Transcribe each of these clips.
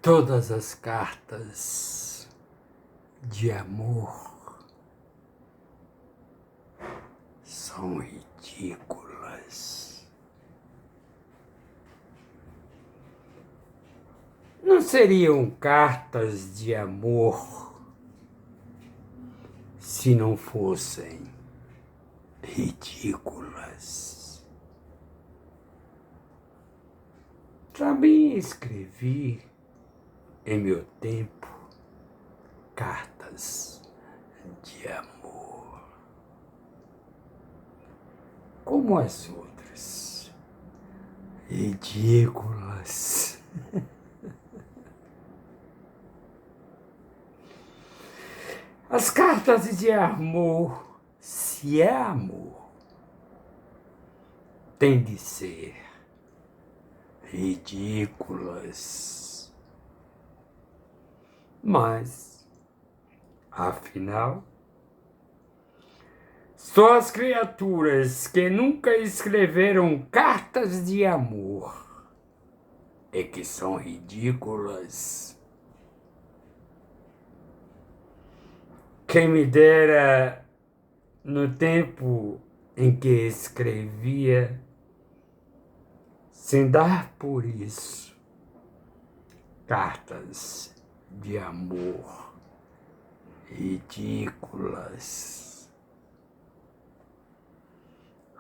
Todas as cartas de amor são ridículas. Não seriam cartas de amor se não fossem ridículas. Também escrevi, em meu tempo, cartas de amor, como as outras, ridículas. As cartas de amor, se é amor, tem de ser ridículas. Mas, afinal, só as criaturas que nunca escreveram cartas de amor é que são ridículas. Quem me dera, no tempo em que escrevia, sem dar por isso, cartas de amor ridículas.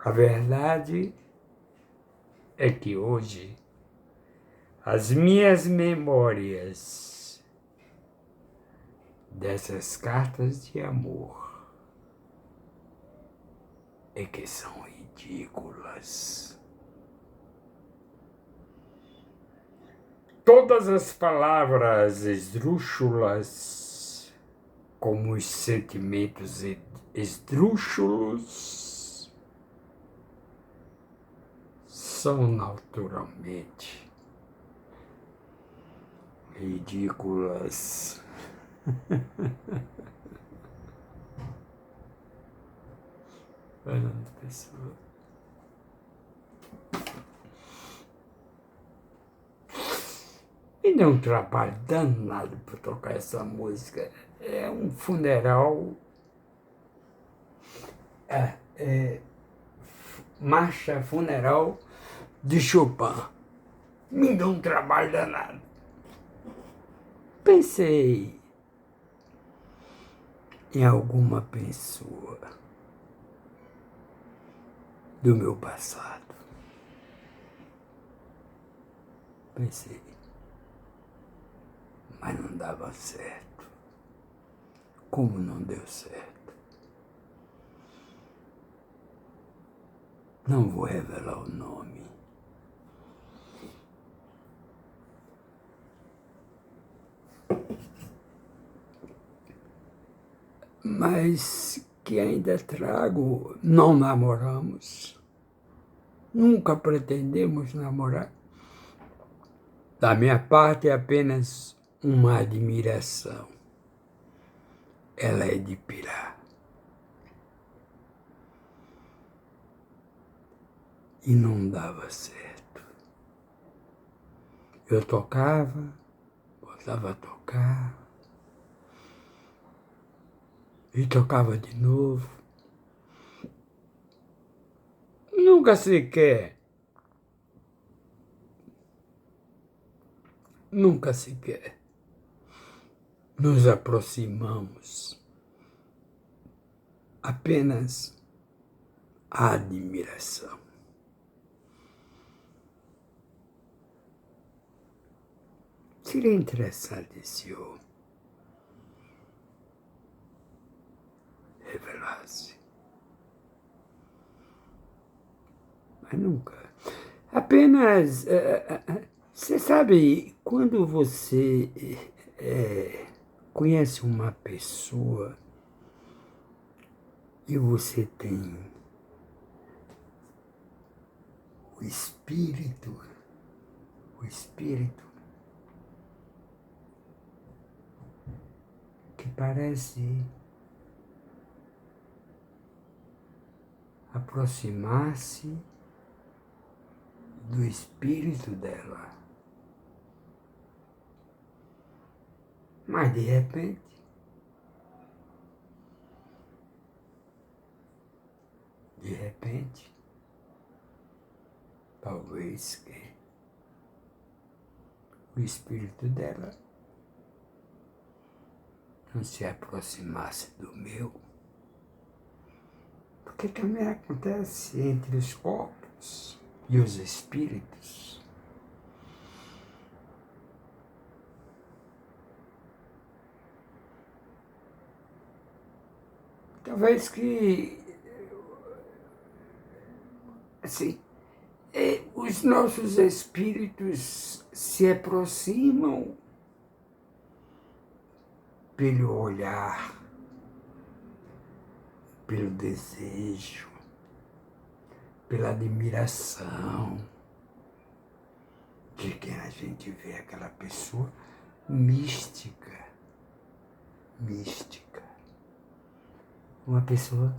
A verdade é que hoje as minhas memórias dessas cartas de amor é que são ridículas. Todas as palavras esdrúxulas, como os sentimentos esdrúxulos, são naturalmente ridículas. Fernando Pessoa. E deu um trabalho danado para tocar essa música. É um funeral. Marcha funeral de Chopin. Me deu um trabalho danado. Pensei em alguma pessoa do meu passado. Pensei, mas não dava certo. Como não deu certo? Não vou revelar o nome. Mas que ainda trago, não namoramos. Nunca pretendemos namorar. Da minha parte é apenas uma admiração. Ela é de pirar. E não dava certo. Eu tocava, voltava a tocar, e tocava de novo. Nunca sequer nos aproximamos. Apenas a admiração. Seria interessante se eu revelasse. Mas nunca. Apenas, você sabe, quando você conhece uma pessoa e você tem o espírito que parece aproximar-se do espírito dela. Mas de repente, De repente, talvez que o espírito dela não se aproximasse do meu, porque também acontece entre os corpos e os espíritos. Talvez que, assim, os nossos espíritos se aproximam pelo olhar, pelo desejo, pela admiração de quem a gente vê aquela pessoa mística, mística. Uma pessoa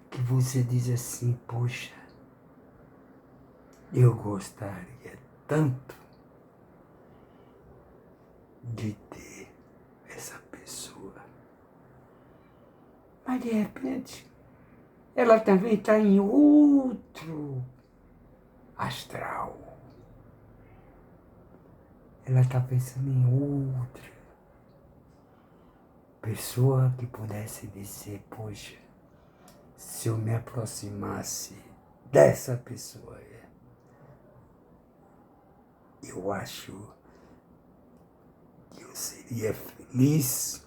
que você diz assim, poxa, eu gostaria tanto de ter essa pessoa. Mas de repente, ela também está em outro astral. Ela está pensando em outra pessoa que pudesse dizer, poxa, se eu me aproximasse dessa pessoa, eu acho que eu seria feliz.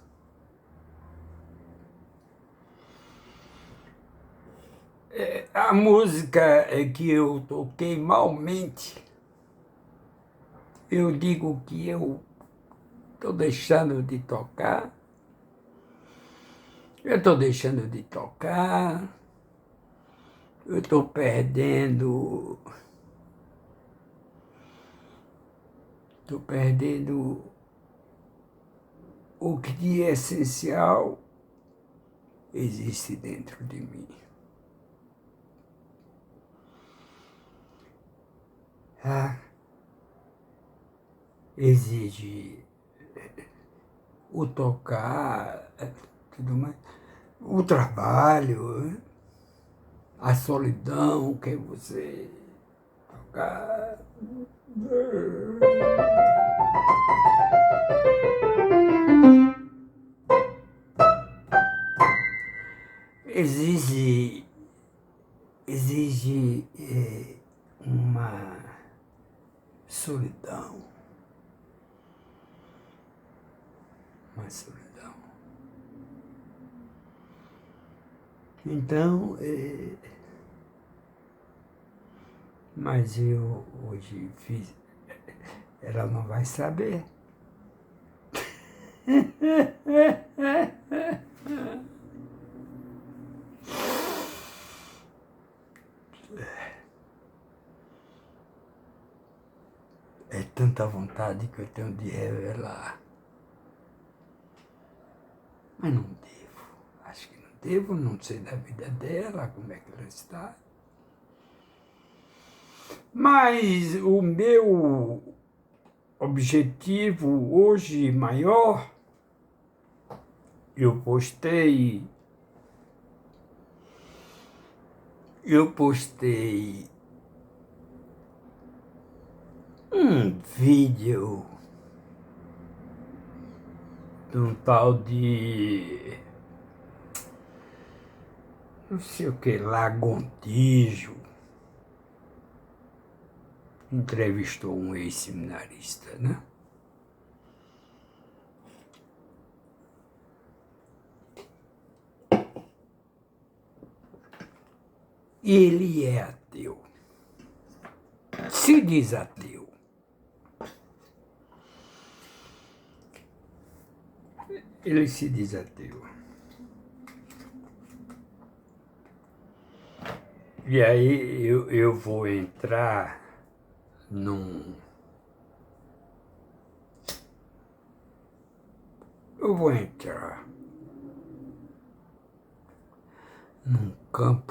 A música que eu toquei malmente, eu digo que eu estou deixando de tocar, eu estou deixando de tocar, eu estou perdendo o que de essencial existe dentro de mim. Exige o tocar, tudo mais, o trabalho, a solidão que você tocar. Exige uma solidão. Uma solidão. Então, mas eu hoje fiz, ela não vai saber. É tanta vontade que eu tenho de revelar. Mas não devo. Acho que não devo, não sei da vida dela, como é que ela está. Mas o meu objetivo hoje maior, eu postei um vídeo de um tal de não sei o que lá, Gontijo, entrevistou um ex-seminarista, né? Ele é ateu. Se diz ateu. Ele se diz ateu. E aí eu vou entrar eu vou entrar num campo,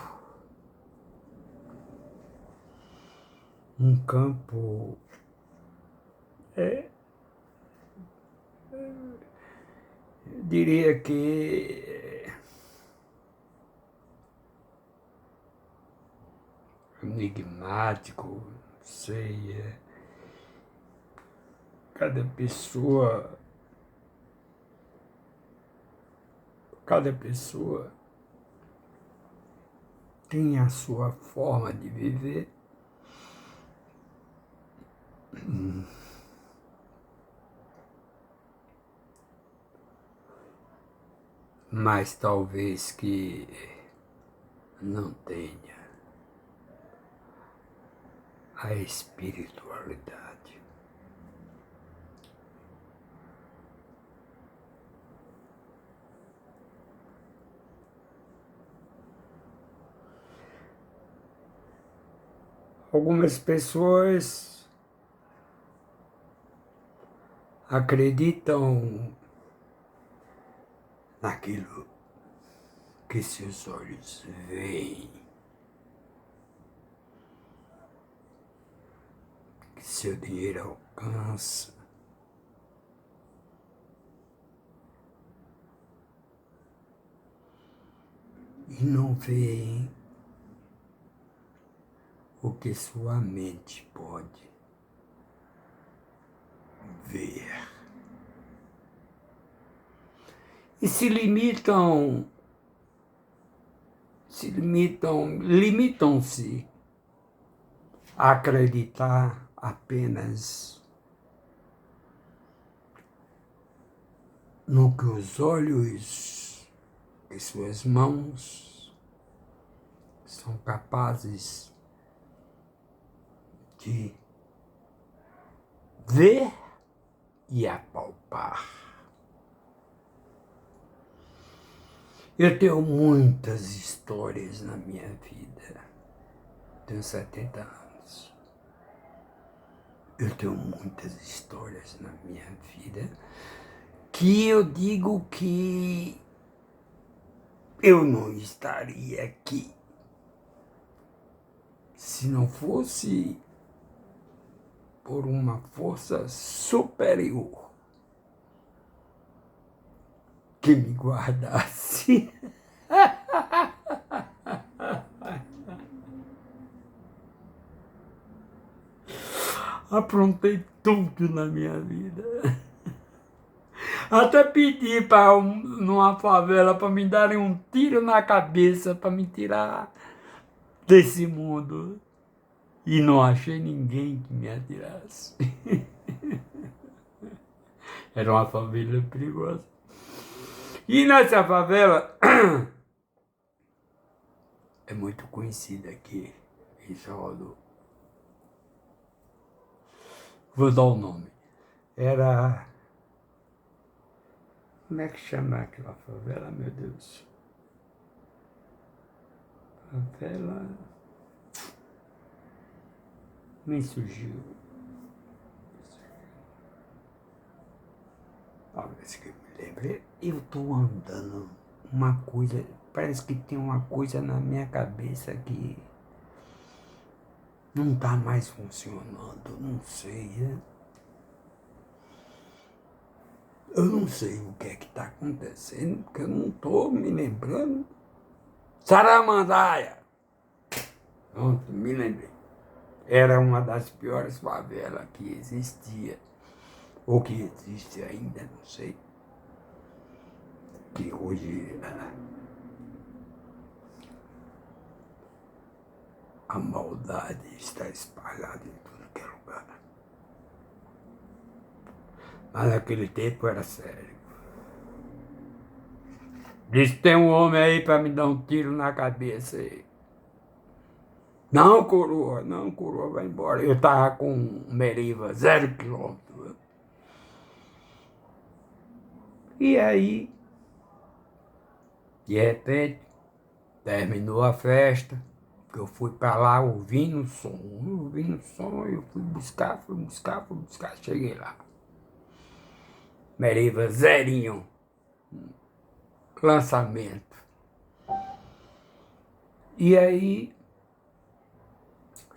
eu diria que enigmático, não sei. Cada pessoa, cada pessoa tem a sua forma de viver. Mas talvez que não tenha a espiritualidade. Algumas pessoas acreditam naquilo que seus olhos veem, que seu dinheiro alcança. E não veem o que sua mente pode ver. E limitam-se a acreditar apenas no que os olhos e suas mãos são capazes de ver e apalpar. Eu tenho muitas histórias na minha vida. Tenho 70 anos. Eu tenho muitas histórias na minha vida que eu digo que eu não estaria aqui se não fosse por uma força superior que me guardasse. Aprontei tudo na minha vida. Até pedi numa favela para me darem um tiro na cabeça para me tirar desse mundo. E não achei ninguém que me atirasse. Era uma família perigosa. E nessa favela é muito conhecida aqui em Salvador. Vou dar o nome. Era... Como é que chama aquela favela, meu Deus? Favela... Me surgiu. Olha, se que eu me lembrei. Eu estou andando uma coisa... Parece que tem uma coisa na minha cabeça que não está mais funcionando. Não sei, né? Eu não sei o que é que está acontecendo, porque eu não estou me lembrando. Saramandaia! Pronto, me lembrei. Era uma das piores favelas que existia, ou que existe ainda, não sei. Que hoje a maldade está espalhada em tudo que é lugar. Mas naquele tempo era sério. Disse, tem um homem aí para me dar um tiro na cabeça aí. Não, coroa, vai embora. Eu tava com Meriva 0 quilômetro. E aí, de repente, terminou a festa. Eu fui para lá ouvindo o som, eu fui buscar, cheguei lá. Meriva zerinho. Lançamento. E aí,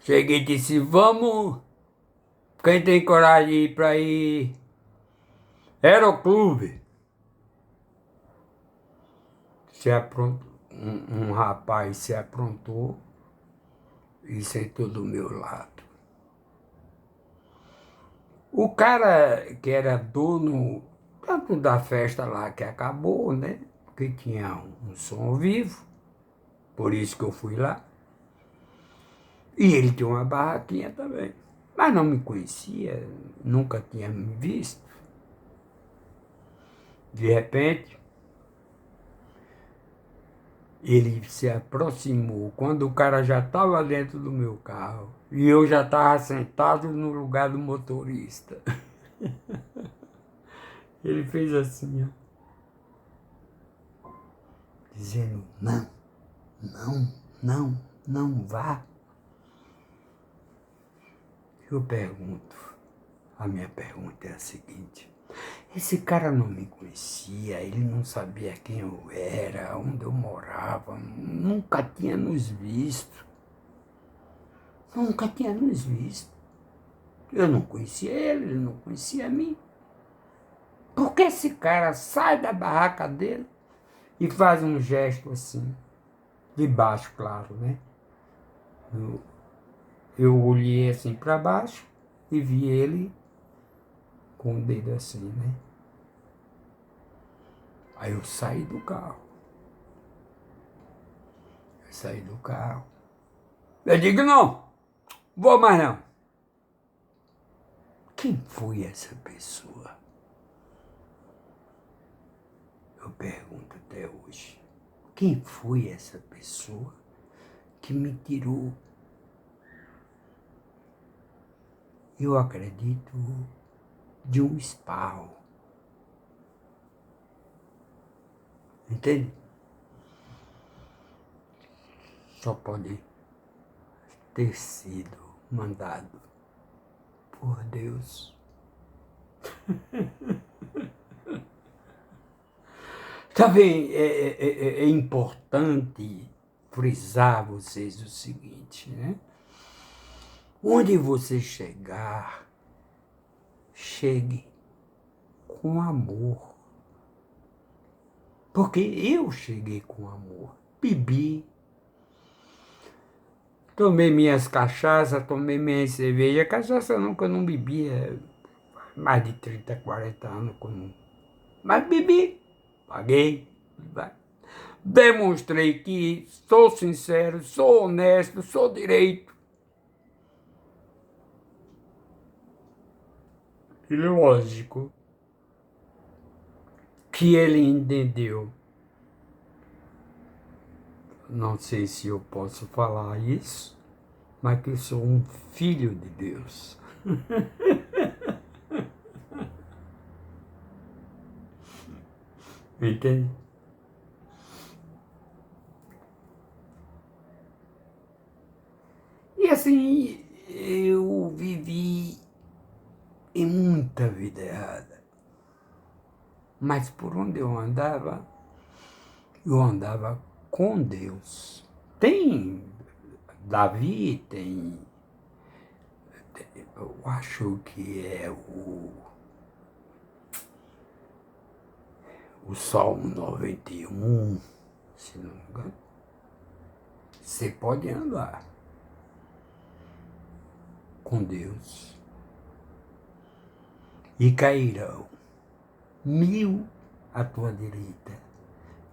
cheguei e disse, vamos, quem tem coragem de ir para aí? Aeroclube. Se aprontou, um rapaz se aprontou e sentou do meu lado. O cara que era dono tanto da festa lá que acabou, né? Porque tinha um som ao vivo, por isso que eu fui lá. E ele tinha uma barraquinha também. Mas não me conhecia, nunca tinha me visto. De repente, ele se aproximou quando o cara já estava dentro do meu carro e eu já estava sentado no lugar do motorista. Ele fez assim, ó, dizendo: não, não, não, não vá. Eu pergunto, a minha pergunta é a seguinte: esse cara não me conhecia, ele não sabia quem eu era, onde eu morava, nunca tinha nos visto. Nunca tinha nos visto. Eu não conhecia ele não conhecia a mim. Por que esse cara sai da barraca dele e faz um gesto assim, de baixo, claro, né? Eu olhei assim para baixo e vi ele com o dedo assim, né? Aí eu saí do carro. Saí do carro. Eu digo: não, vou mais não. Quem foi essa pessoa? Eu pergunto até hoje. Quem foi essa pessoa que me tirou, eu acredito, de um esparro? Entende? Só pode ter sido mandado por Deus. Também é importante frisar vocês o seguinte, né? Onde você chegar, chegue com amor. Porque eu cheguei com amor. Bebi, tomei minhas cachaças, tomei minhas cervejas. Cachaça nunca não bebia, mais de 30, 40 anos. Mas bebi, paguei. Demonstrei que sou sincero, sou honesto, sou direito. E lógico que ele entendeu. Não sei se eu posso falar isso, mas que eu sou um filho de Deus. Entende? E assim, eu vivi em muita vida errada. Mas por onde eu andava com Deus. Tem Davi, eu acho que é o Salmo 91, se não me engano. Você pode andar com Deus e cairão 1000 à tua direita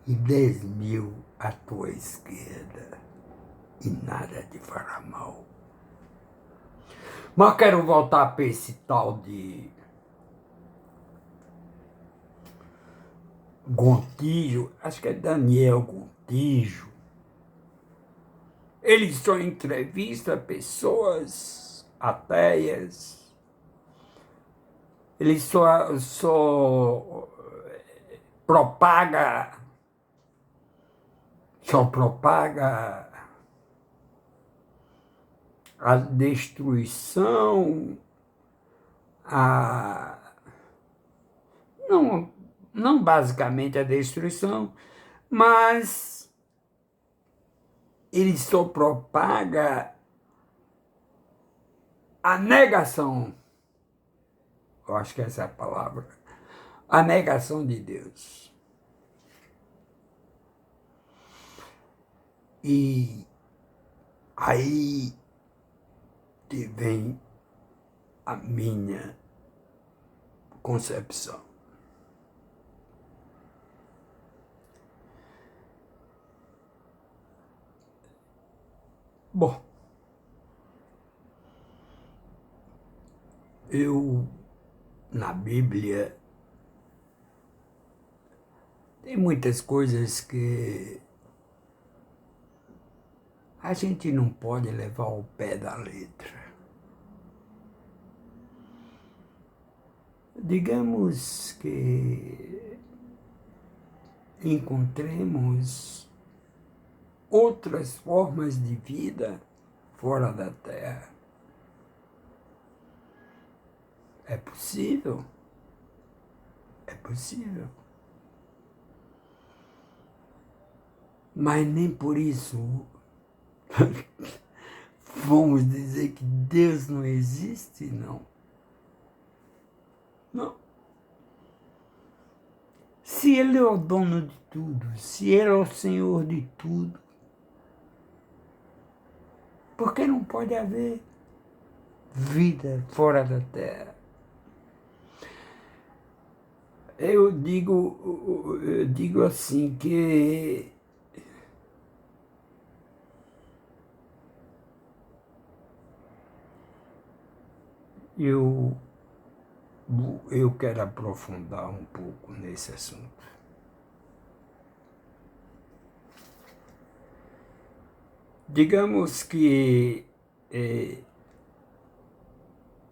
e 10.000 à tua esquerda, e nada te fará mal. Mas quero voltar para esse tal de Gontijo, acho que é Daniel Gontijo. Ele só entrevista pessoas ateias. Ele só propaga, a destruição, não, não basicamente a destruição, mas ele só propaga a negação. Eu acho que essa é a palavra. A negação de Deus. E aí que vem a minha concepção. Bom, na Bíblia, tem muitas coisas que a gente não pode levar ao pé da letra. Digamos que encontremos outras formas de vida fora da Terra. É possível? É possível. Mas nem por isso vamos dizer que Deus não existe, não. Não. Se Ele é o dono de tudo, se Ele é o Senhor de tudo, por que não pode haver vida fora da Terra? Eu digo assim que eu quero aprofundar um pouco nesse assunto. Digamos que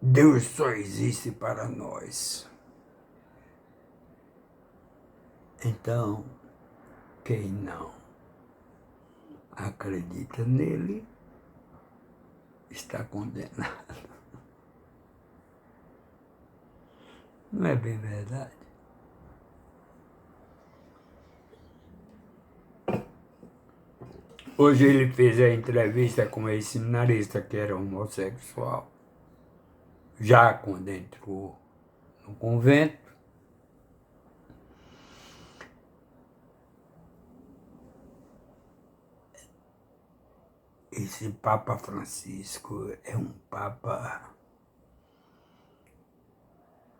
Deus só existe para nós. Então, quem não acredita nele está condenado. Não é bem verdade? Hoje ele fez a entrevista com esse seminarista que era homossexual, já quando entrou no convento. Esse Papa Francisco é um Papa,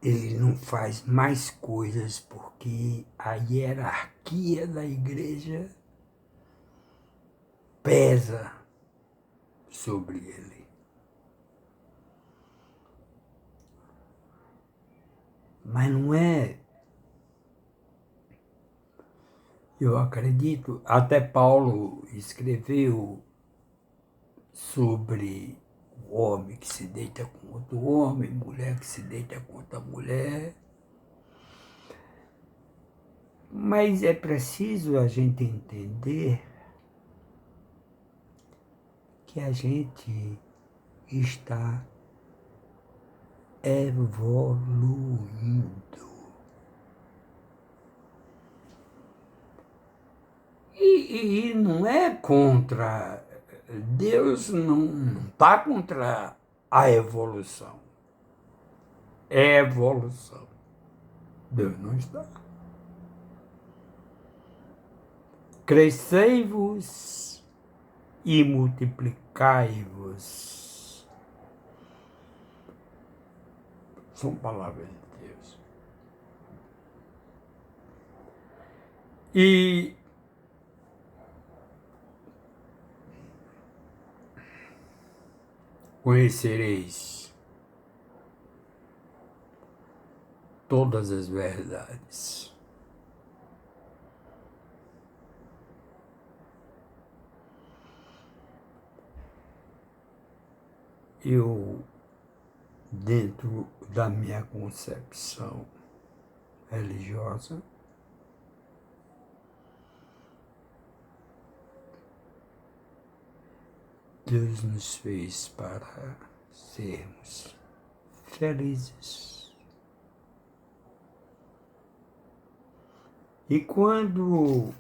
ele não faz mais coisas porque a hierarquia da igreja pesa sobre ele. Mas não é, eu acredito, até Paulo escreveu sobre o homem que se deita com outro homem, mulher que se deita com outra mulher. Mas é preciso a gente entender que a gente está evoluindo. E não é contra, Deus não está contra a evolução. É evolução. Deus não está. Crescei-vos e multiplicai-vos. São palavras de Deus. E conhecereis todas as verdades. Eu, dentro da minha concepção religiosa, Deus nos fez para sermos felizes. E quando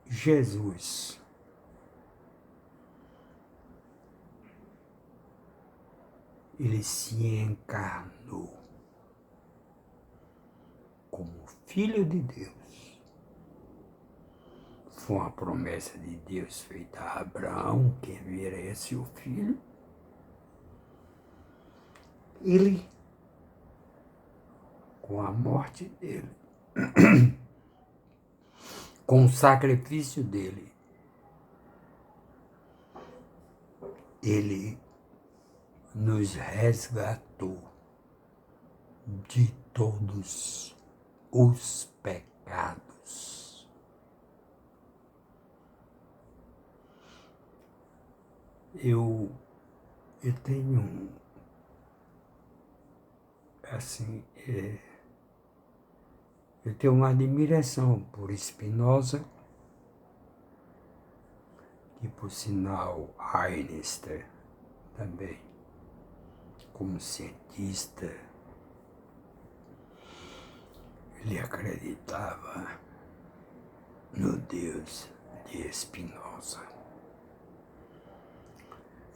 Jesus ele se encarnou como Filho de Deus, foi uma promessa de Deus feita a Abraão, que enviaria seu filho. Ele, com a morte dele, com o sacrifício dele, ele nos resgatou de todos os pecados. Eu tenho, assim, eu tenho uma admiração por Spinoza, e por sinal Einstein também, como cientista. Ele acreditava no Deus de Spinoza.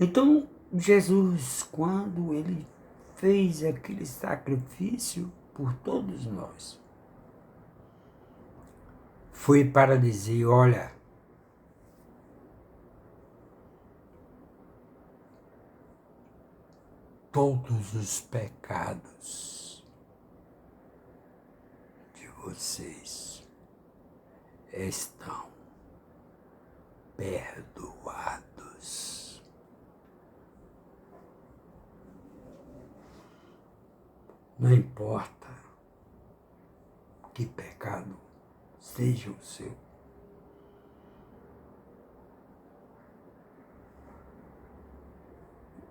Então, Jesus, quando ele fez aquele sacrifício por todos nós, foi para dizer, olha, todos os pecados de vocês estão perdoados. Não importa que pecado seja o seu.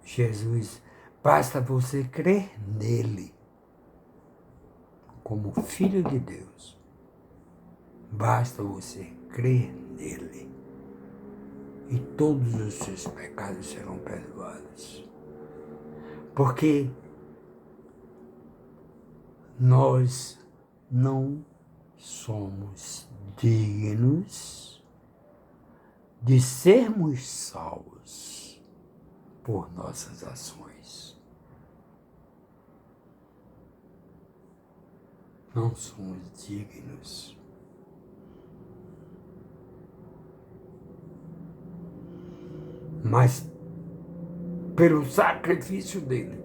Jesus, basta você crer nele como Filho de Deus. Basta você crer nele e todos os seus pecados serão perdoados. Porque nós não somos dignos de sermos salvos por nossas ações. Não somos dignos. Mas pelo sacrifício dele,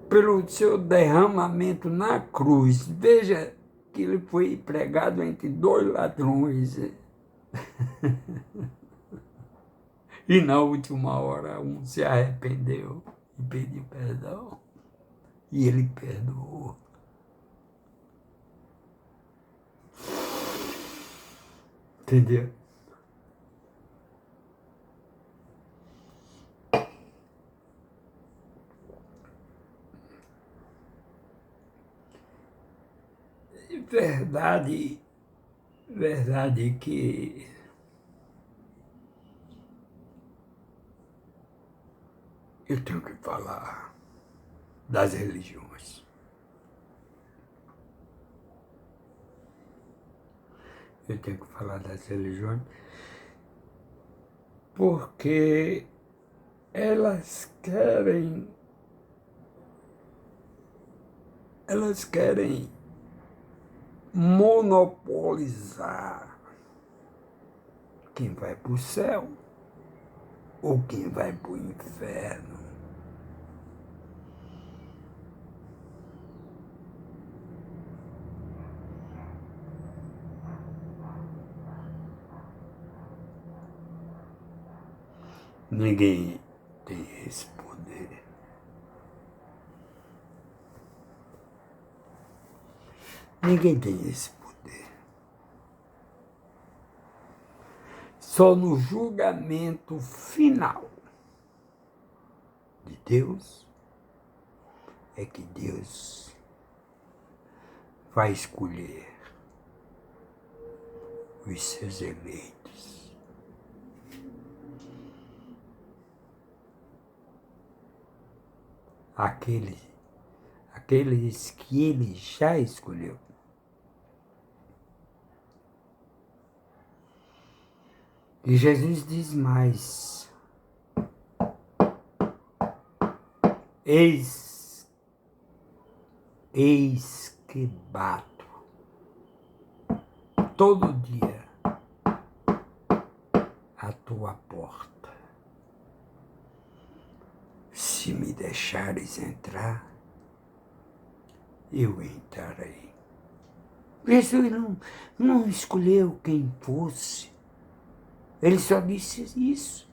pelo seu derramamento na cruz, veja que ele foi pregado entre dois ladrões. E na última hora um se arrependeu e pediu perdão. E ele perdoou. Entendeu? Verdade que eu tenho que falar das religiões. Eu tenho que falar das religiões porque elas querem monopolizar quem vai para o céu ou quem vai para o inferno. Ninguém tem esse poder. Ninguém tem esse poder. Só no julgamento final de Deus é que Deus vai escolher os seus eleitos. Aqueles que ele já escolheu. E Jesus diz mais: eis que bato todo dia à tua porta. Se me deixares entrar, eu entrarei. Jesus não escolheu quem fosse. Ele só disse isso.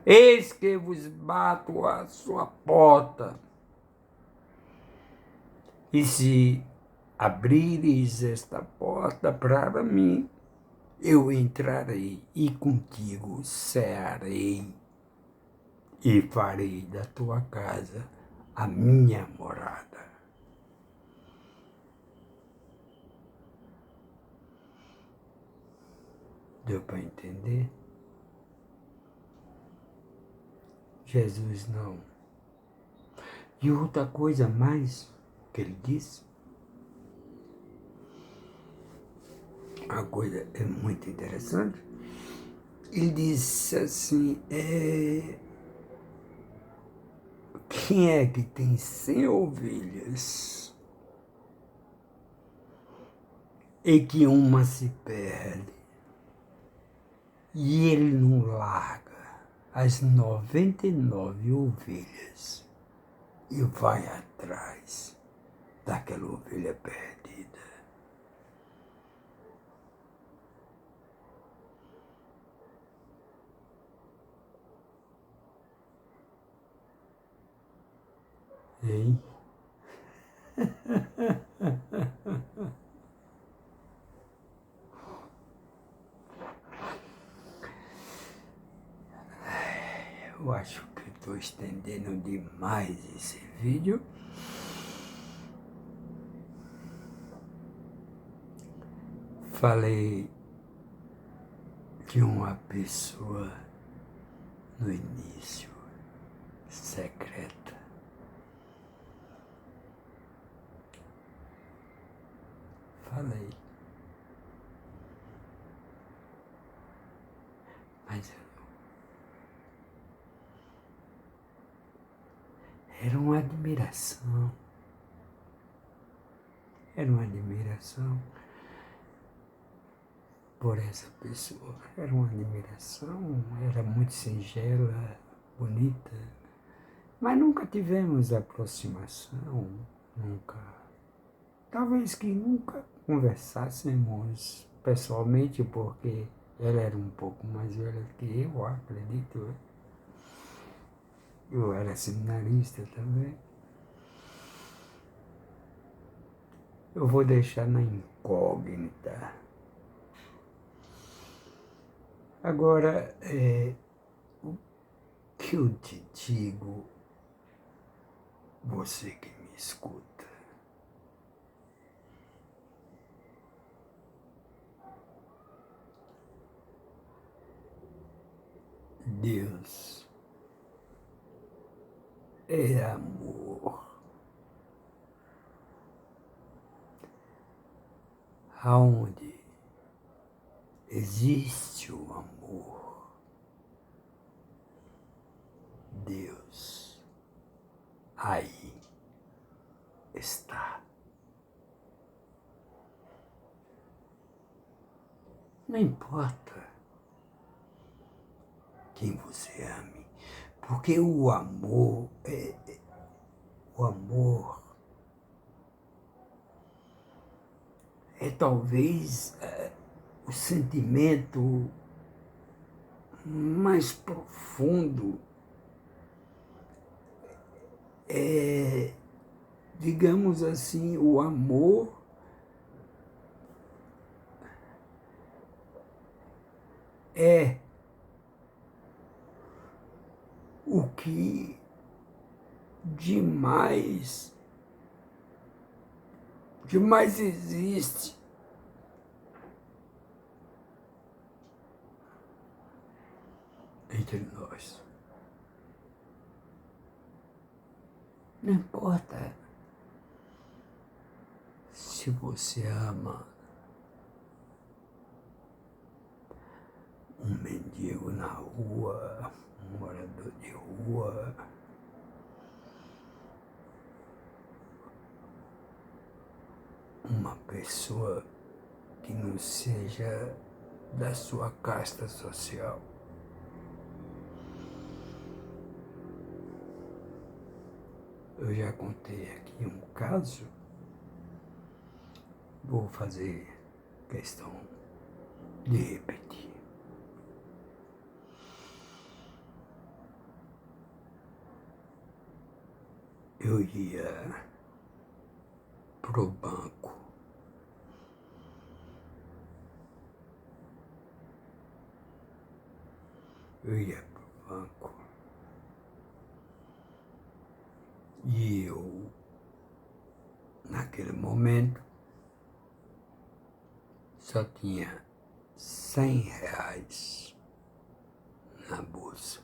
Eis que vos bato à sua porta. E se abrires esta porta para mim, eu entrarei e contigo cearei e farei da tua casa a minha morada. Deu para entender? Jesus não. E outra coisa mais que ele disse, uma coisa é muito interessante, ele disse assim, quem é que tem 100 ovelhas e que uma se perde e ele não larga as 99 ovelhas e vai atrás daquela ovelha perdida? Hein? Eu acho que estou estendendo demais esse vídeo. Falei de uma pessoa no início, secreta. Falei. Mas era uma admiração. Era uma admiração por essa pessoa. Era uma admiração, era muito singela, bonita. Mas nunca tivemos aproximação, nunca. Talvez que nunca conversássemos pessoalmente, porque ela era um pouco mais velha que eu, acredito. Eu era seminarista também. Eu vou deixar na incógnita. Agora, o que eu te digo, você que me escuta, Deus é amor. Aonde existe o amor, Deus aí está. Não importa quem você ame, porque o amor é talvez o sentimento mais profundo, digamos assim, o amor é o que demais existe entre nós. Não importa se você ama um mendigo na rua, um morador de rua, uma pessoa que não seja da sua casta social. Eu já contei aqui um caso, vou fazer questão de repetir. Eu ia pro banco. Eu ia pro banco. E eu, naquele momento, só tinha R$ 100 na bolsa.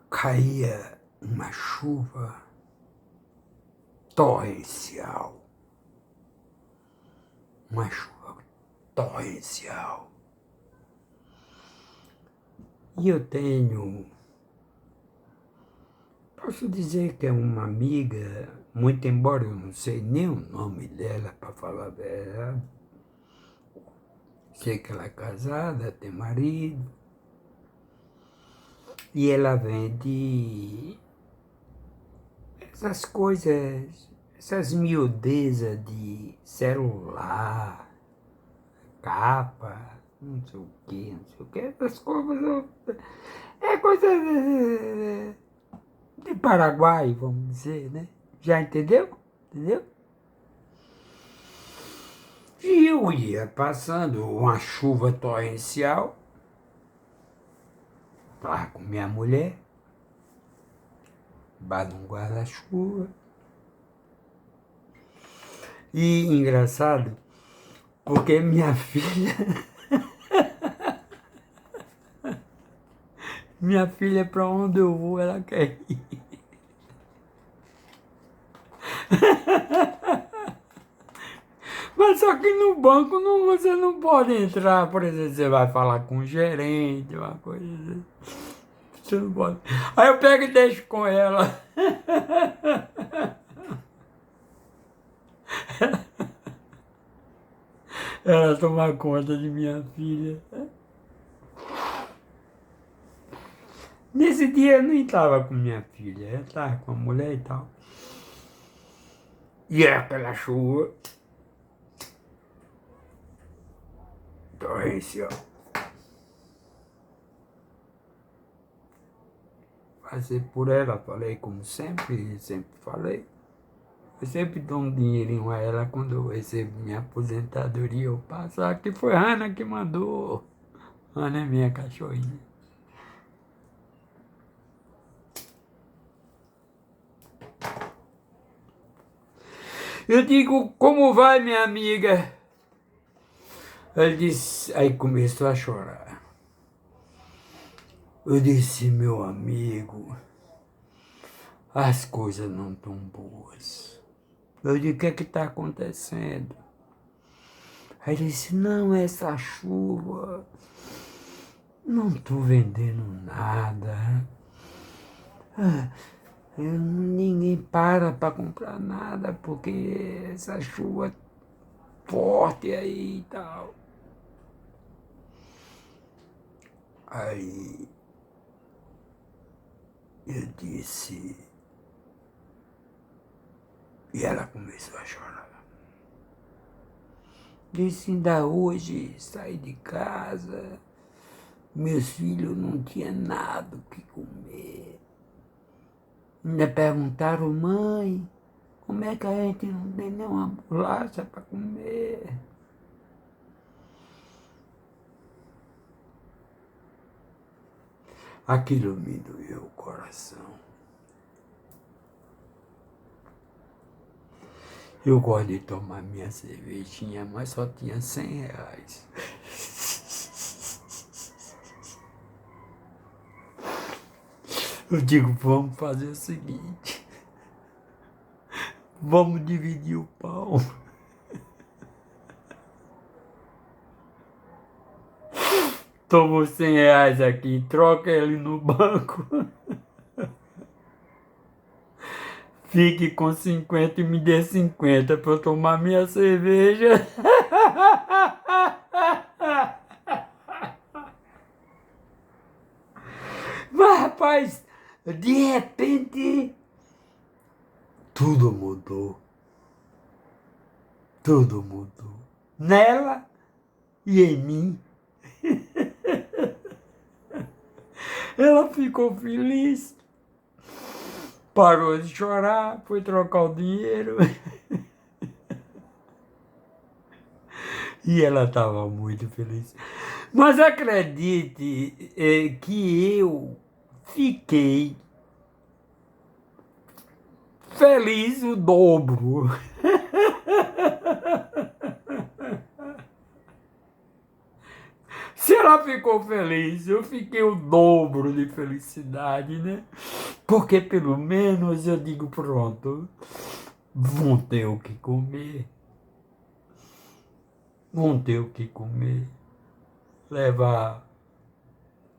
Caía uma chuva torrencial. Uma chuva torrencial. E eu posso dizer que é uma amiga, muito embora eu não sei nem o nome dela, para falar a verdade. Sei que ela é casada, tem marido. E ela vende essas coisas, essas miudezas de celular, capa, não sei o que, essas coisas. É coisa de Paraguai, vamos dizer, né? Já entendeu? Entendeu? E eu ia passando uma chuva torrencial, lá com minha mulher, debaixo de um guarda-chuva. E engraçado, porque minha filha, para onde eu vou, ela quer ir. Mas só que no banco você não pode entrar, por exemplo, você vai falar com o gerente, uma coisa assim. Você não pode. Aí eu pego e deixo com ela. Ela tomar conta de minha filha. Nesse dia eu nem estava com minha filha, eu estava com a mulher e tal. E é aquela chuva torrencial. Passei por ela, falei como sempre falei. Eu sempre dou um dinheirinho a ela quando eu recebo minha aposentadoria. Eu passo, aqui foi a Ana que mandou. Ana é minha cachorrinha. Eu digo, como vai, minha amiga? Ele disse, aí começou a chorar. Eu disse, meu amigo, as coisas não estão boas. Eu disse, o que é que está acontecendo? Aí ele disse, não, essa chuva, não estou vendendo nada. Ninguém para comprar nada, porque essa chuva forte aí e tal. Aí eu disse, e ela começou a chorar. Disse, ainda hoje saí de casa, meus filhos não tinham nada o que comer. Ainda perguntaram, mãe, como é que a gente não tem nenhuma bolacha para comer? Aquilo me doeu o coração. Eu gosto de tomar minha cervejinha, mas só tinha R$ 100. Eu digo, vamos fazer o seguinte, vamos dividir o pão. Toma os R$ 100 aqui, troca ele no banco. Fique com 50 e me dê 50 para eu tomar minha cerveja. Mas, rapaz, de repente, tudo mudou. Tudo mudou. Nela e em mim. Ela ficou feliz. Parou de chorar, foi trocar o dinheiro. E ela estava muito feliz. Mas acredite que eu fiquei feliz o dobro. Se ela ficou feliz, eu fiquei o dobro de felicidade, né? Porque pelo menos eu digo, pronto, vão ter o que comer. Vão ter o que comer. Levar.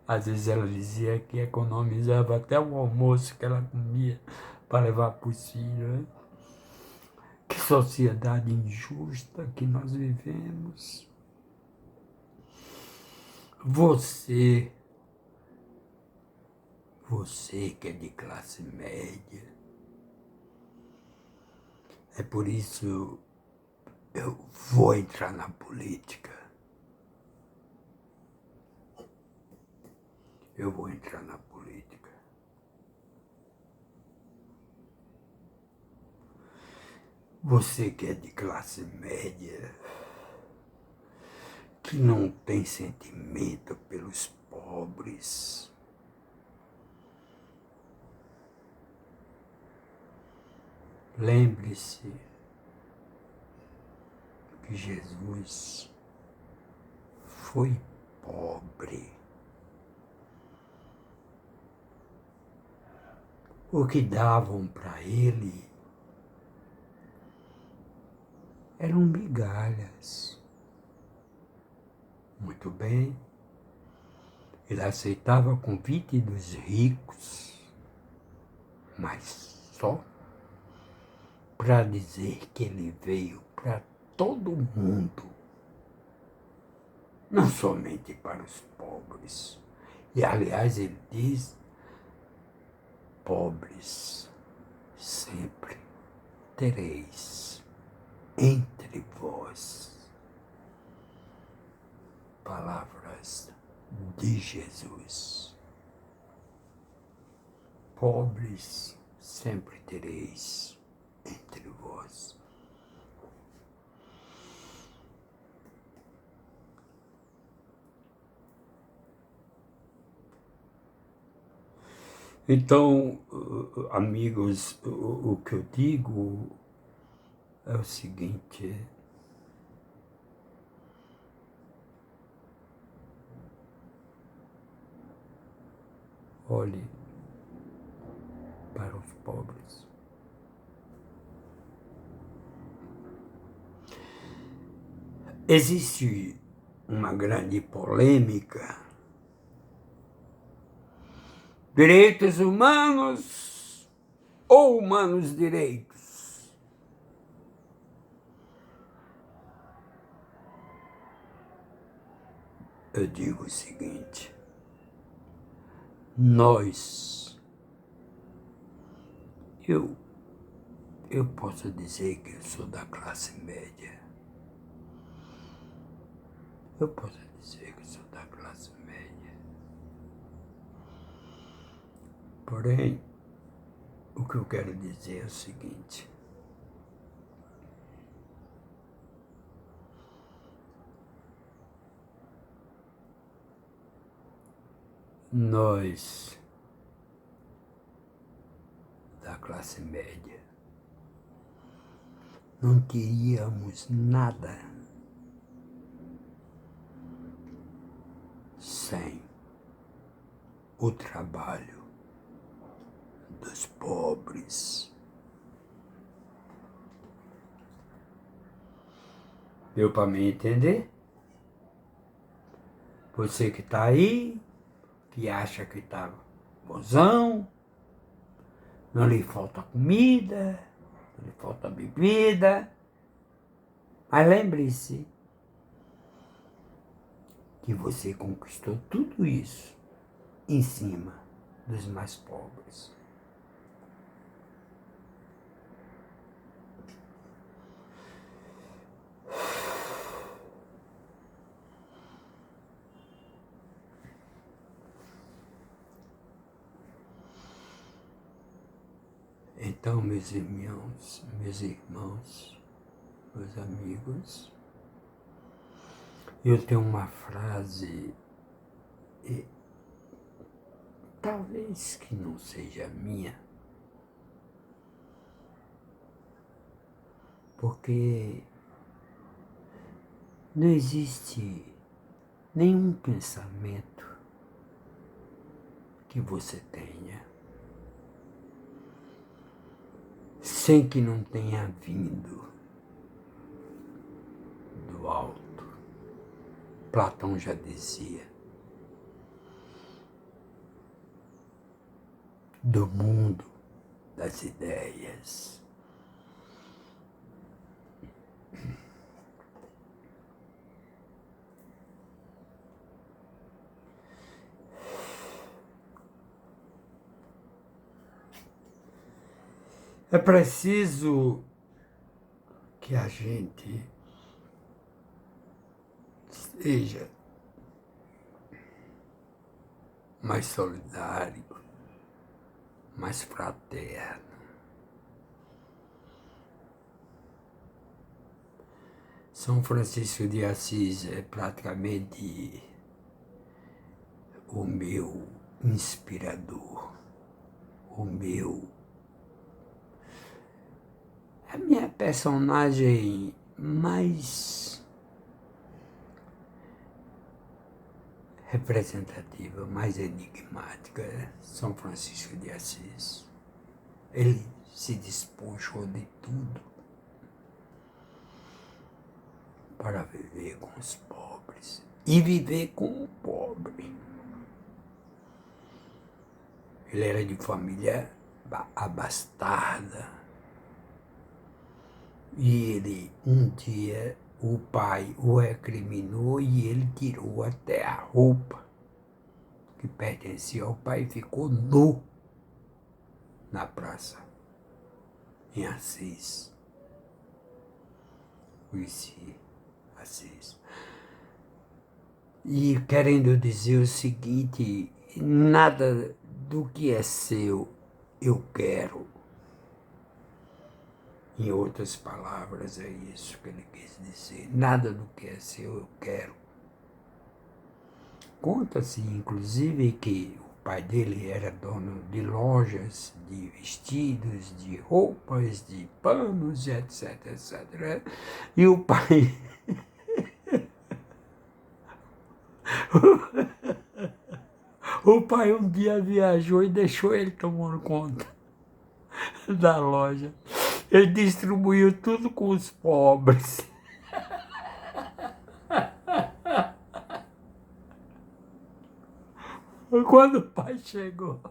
Às vezes ela dizia que economizava até o almoço que ela comia para levar para os filhos. Né? Que sociedade injusta que nós vivemos. Você que é de classe média, é por isso eu vou entrar na política. Eu vou entrar na política. Você que é de classe média, que não tem sentimento pelos pobres, lembre-se que Jesus foi pobre. O que davam para ele eram migalhas. Muito bem, ele aceitava o convite dos ricos, mas só para dizer que ele veio para todo mundo, não somente para os pobres. E aliás ele diz, pobres sempre tereis entre vós. Palavras de Jesus. Pobres sempre tereis entre vós. Então, amigos, o que eu digo é o seguinte: olhe para os pobres. Existe uma grande polêmica. Direitos humanos ou humanos direitos? Eu digo o seguinte: eu posso dizer que eu sou da classe média. Eu posso dizer que eu sou da classe média. Porém, o que eu quero dizer é o seguinte: nós, da classe média, não teríamos nada sem o trabalho dos pobres. Deu para me entender? Você que está aí, que acha que está bonzão, Não lhe falta comida, não lhe falta bebida. Mas lembre-se que você conquistou tudo isso em cima dos mais pobres. Então, meus irmãos, meus amigos, eu tenho uma frase, talvez que não seja minha, porque não existe nenhum pensamento que você tenha sem que não tenha vindo do alto. Platão já dizia, do mundo das ideias. É preciso que a gente seja mais solidário, mais fraterno. São Francisco de Assis é praticamente o meu inspirador, a minha personagem mais representativa, mais enigmática, é São Francisco de Assis. Ele se despojou de tudo para viver com os pobres e viver com o pobre. Ele era de família abastada. E ele, um dia, o pai o recriminou e ele tirou até a roupa que pertencia ao pai e ficou nu na praça, em Assis. Conheci Assis. E querendo dizer o seguinte, nada do que é seu eu quero. Em outras palavras, é isso que ele quis dizer. Nada do que é seu eu quero. Conta-se, inclusive, que o pai dele era dono de lojas de vestidos, de roupas, de panos, etc, etc. E o pai... o pai um dia viajou e deixou ele tomando conta da loja. Ele distribuiu tudo com os pobres. Quando o pai chegou,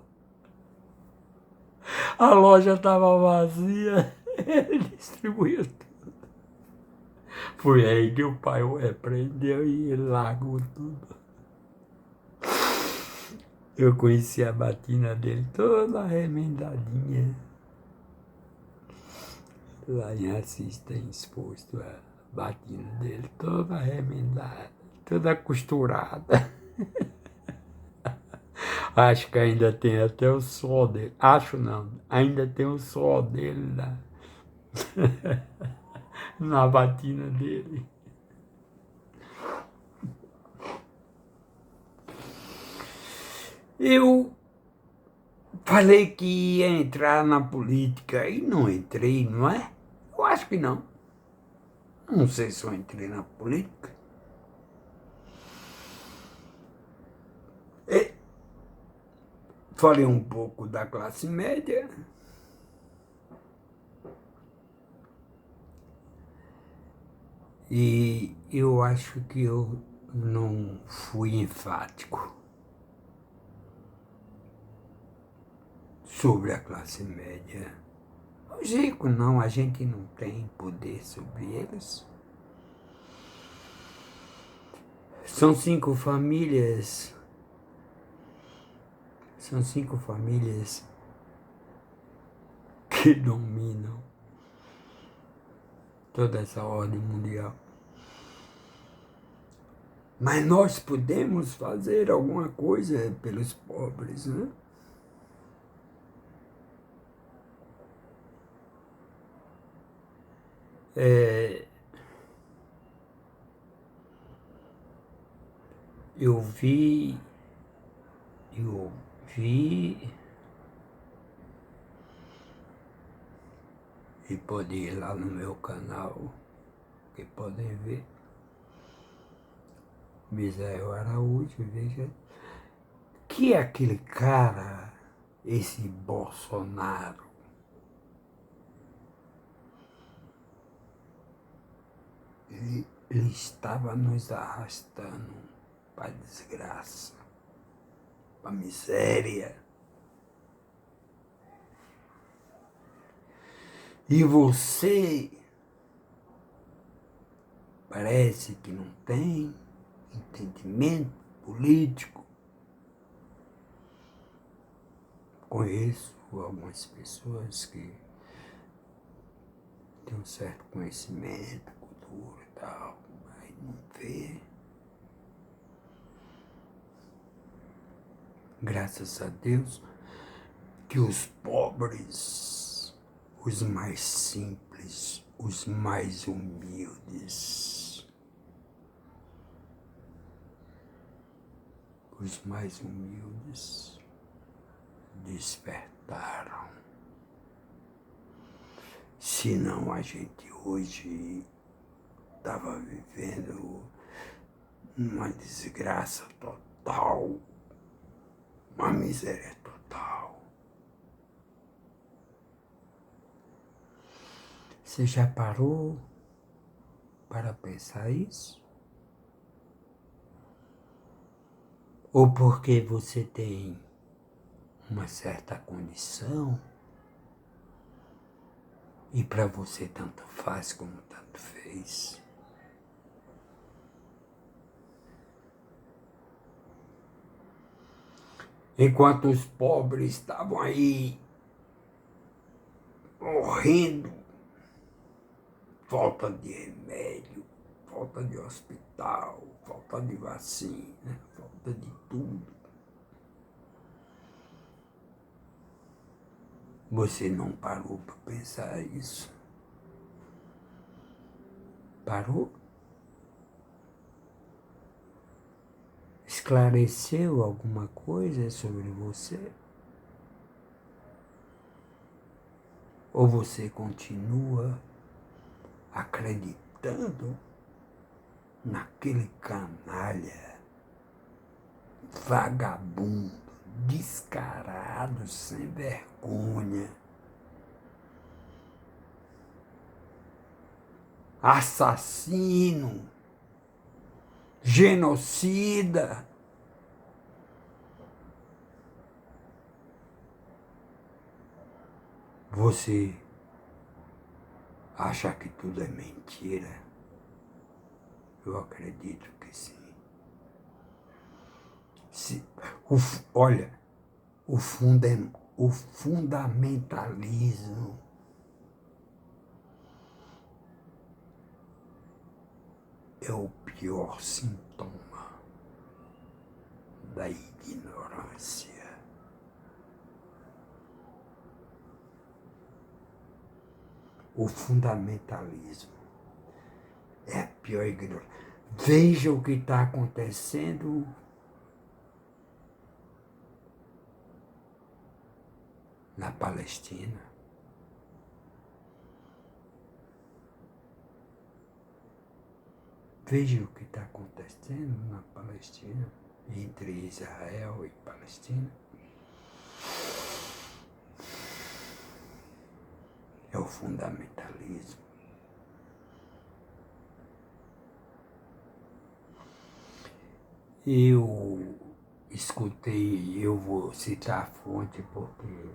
a loja estava vazia, ele distribuiu tudo. Foi aí que o pai o repreendeu e ele largou tudo. Eu conheci a batina dele toda remendadinha. Lá em Assis tem exposto a batina dele toda remendada, toda costurada. Acho que ainda tem até o sol dele. Acho não, ainda tem o sol dele lá. Na batina dele. Eu falei que ia entrar na política e não entrei, não é? Eu acho que não. Não sei se eu entrei na política. Falei um pouco da classe média. E eu acho que eu não fui enfático sobre a classe média. Os ricos não, a gente não tem poder sobre eles. São cinco famílias que dominam toda essa ordem mundial. Mas nós podemos fazer alguma coisa pelos pobres, né? Eu vi e pode ir lá no meu canal, que podem ver, Misael Araújo, veja, que é aquele cara, esse Bolsonaro, ele estava nos arrastando para a desgraça, para a miséria. E você parece que não tem entendimento político. Conheço algumas pessoas que têm um certo conhecimento, cultura e tal, mas não vê. Graças a Deus que os pobres, os mais simples, os mais humildes, despertaram. Senão a gente hoje estava vivendo uma desgraça total, uma miséria total. Você já parou para pensar isso? Ou porque você tem uma certa condição e para você tanto faz como tanto fez? Enquanto os pobres estavam aí morrendo, falta de remédio, falta de hospital, falta de vacina, falta de tudo. Você não parou para pensar isso? Parou? Esclareceu alguma coisa sobre você? Ou você continua acreditando naquele canalha, vagabundo, descarado, sem vergonha, assassino, genocida? Você acha que tudo é mentira? Eu acredito que sim. Olha, o fundamentalismo é o pior sintoma da ignorância. O fundamentalismo é a pior ignorância. Veja o que está acontecendo na Palestina. Veja o que está acontecendo na Palestina, entre Israel e Palestina. É o fundamentalismo. Eu escutei, eu vou citar a fonte porque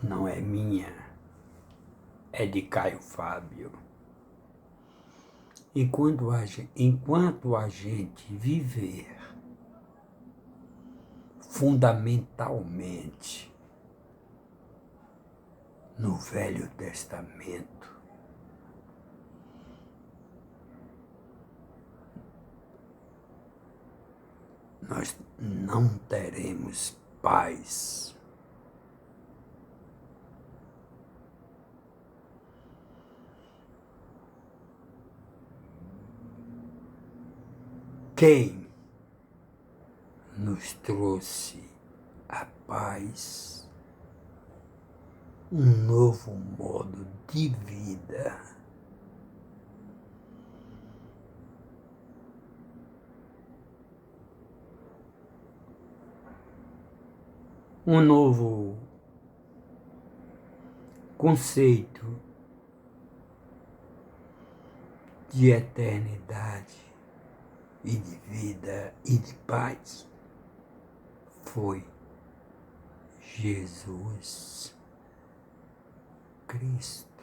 não é minha, é de Caio Fábio. Enquanto a gente viver fundamentalmente no Velho Testamento, nós não teremos paz. Quem nos trouxe a paz? Um novo modo de vida. Um novo conceito de eternidade e de vida e de paz foi Jesus Cristo.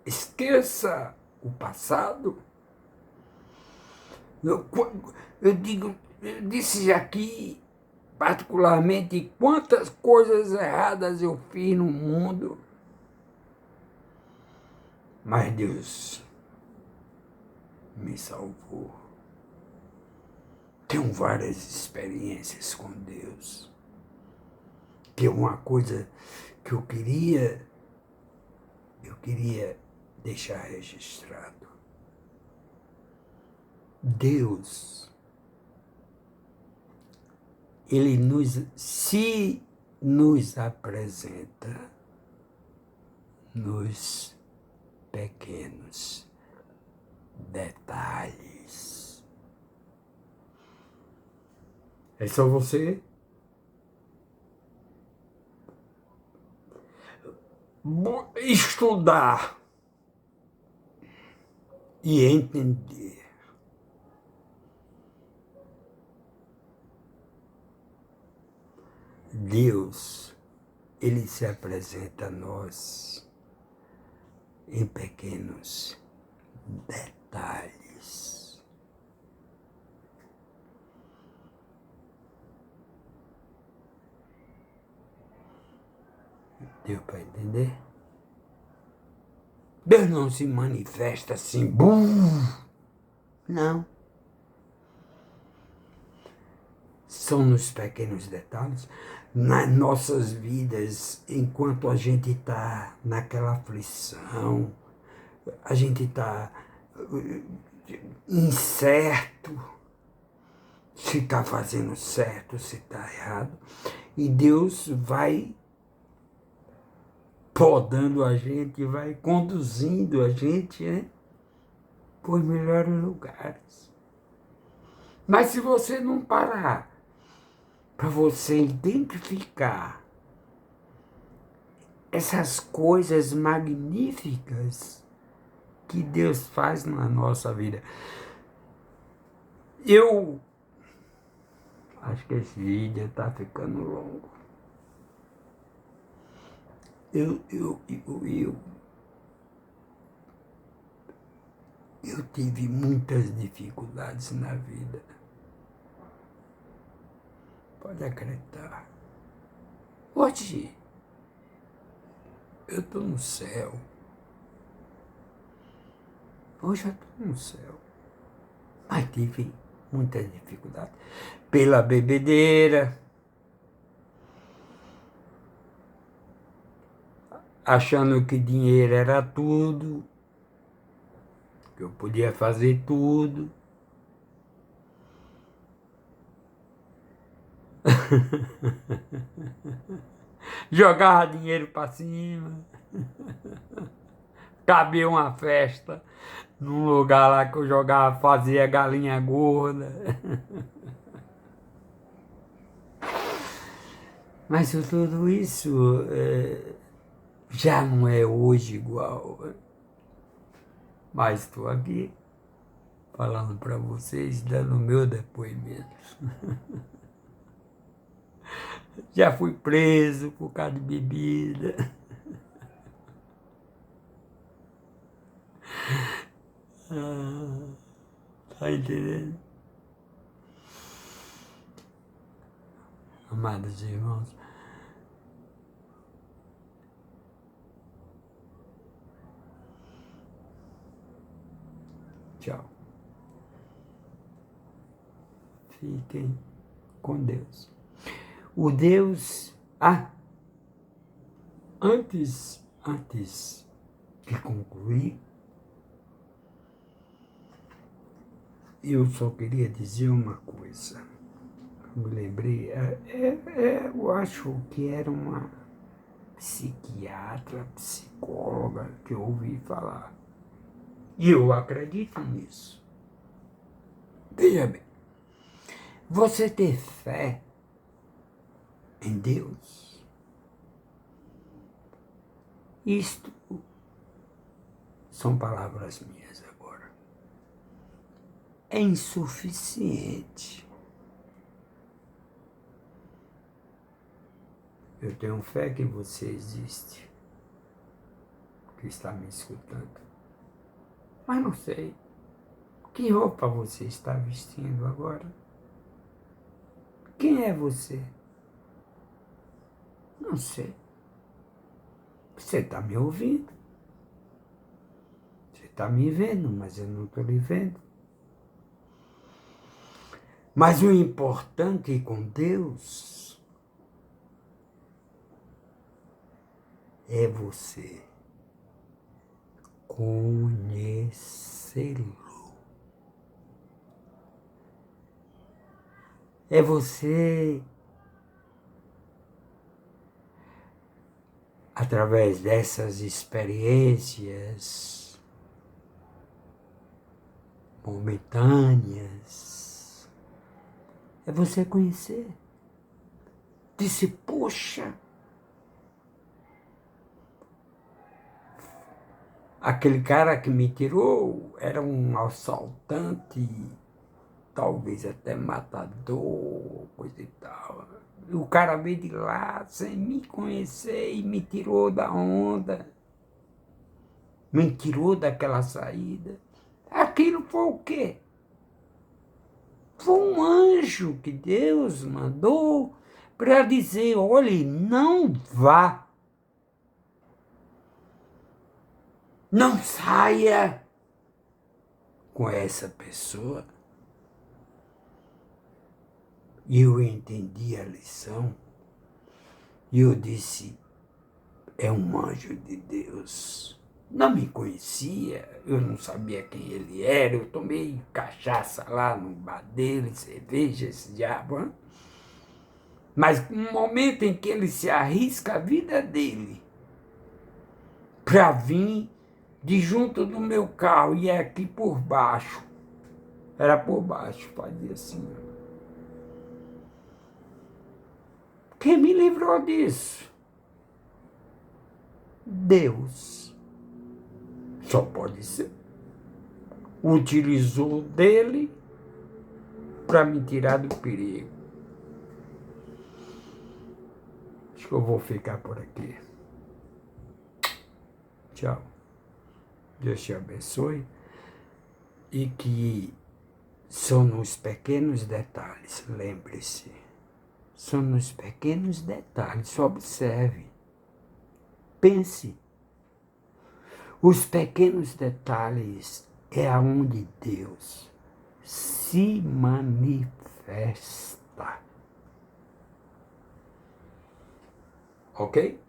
Esqueça o passado. Eu disse aqui, particularmente, quantas coisas erradas eu fiz no mundo. Mas Deus me salvou. Tenho várias experiências com Deus. Que é uma coisa que eu queria deixar registrado. Deus, Ele se nos apresenta nos pequenos detalhes. É só você estudar e entender. Deus, Ele se apresenta a nós em pequenos detalhes. Deu para entender? Deus não se manifesta assim, bum! Não. São nos pequenos detalhes, nas nossas vidas, enquanto a gente está naquela aflição, a gente está incerto, se está fazendo certo, se está errado, e Deus vai podando a gente, vai conduzindo a gente, né, por melhores lugares. Mas se você não parar para você identificar essas coisas magníficas que Deus faz na nossa vida. Eu acho que esse vídeo está ficando longo. Eu tive muitas dificuldades na vida. Pode acreditar. Hoje, eu estou no céu. Hoje eu estou no céu. Mas tive muitas dificuldades. Pela bebedeira, achando que dinheiro era tudo, que eu podia fazer tudo. Jogava dinheiro para cima. Cabia uma festa num lugar lá que eu jogava, fazia galinha gorda. Mas tudo isso já não é hoje igual. Mas estou aqui falando para vocês, dando o meu depoimento. Já fui preso por causa de bebida. Tá entendendo? Amados irmãos, tchau. Fiquem com Deus. O Deus... antes de concluir, eu só queria dizer uma coisa. Eu me lembrei, eu acho que era uma psiquiatra, psicóloga que eu ouvi falar. E eu acredito nisso. Veja bem, você ter fé em Deus, isto são palavras minhas agora, é insuficiente. Eu tenho fé que você existe, que está me escutando. Mas não sei, que roupa você está vestindo agora? Quem é você? Não sei. Você está me ouvindo. Você está me vendo, mas eu não estou lhe vendo. Mas o importante com Deus é você conhecê-lo. É você, através dessas experiências momentâneas, é você conhecer. Disse, poxa, aquele cara que me tirou era um assaltante, talvez até matador, coisa e tal. O cara veio de lá sem me conhecer e me tirou da onda. Me tirou daquela saída. Aquilo foi o quê? Foi um anjo que Deus mandou para dizer, olhe, não vá. Não saia com essa pessoa. E eu entendi a lição. E eu disse, é um anjo de Deus. Não me conhecia, eu não sabia quem ele era, eu tomei cachaça lá no bar dele, cerveja, esse diabo. Hein? Mas no momento em que ele se arrisca a vida dele para vir de junto do meu carro e aqui por baixo, era por baixo, fazia assim. Quem me livrou disso? Deus. Só pode ser. Utilizou dele para me tirar do perigo. Acho que eu vou ficar por aqui. Tchau. Deus te abençoe. E que são nos pequenos detalhes, lembre-se. São nos pequenos detalhes, observe. Pense. Os pequenos detalhes é aonde Deus se manifesta. Ok?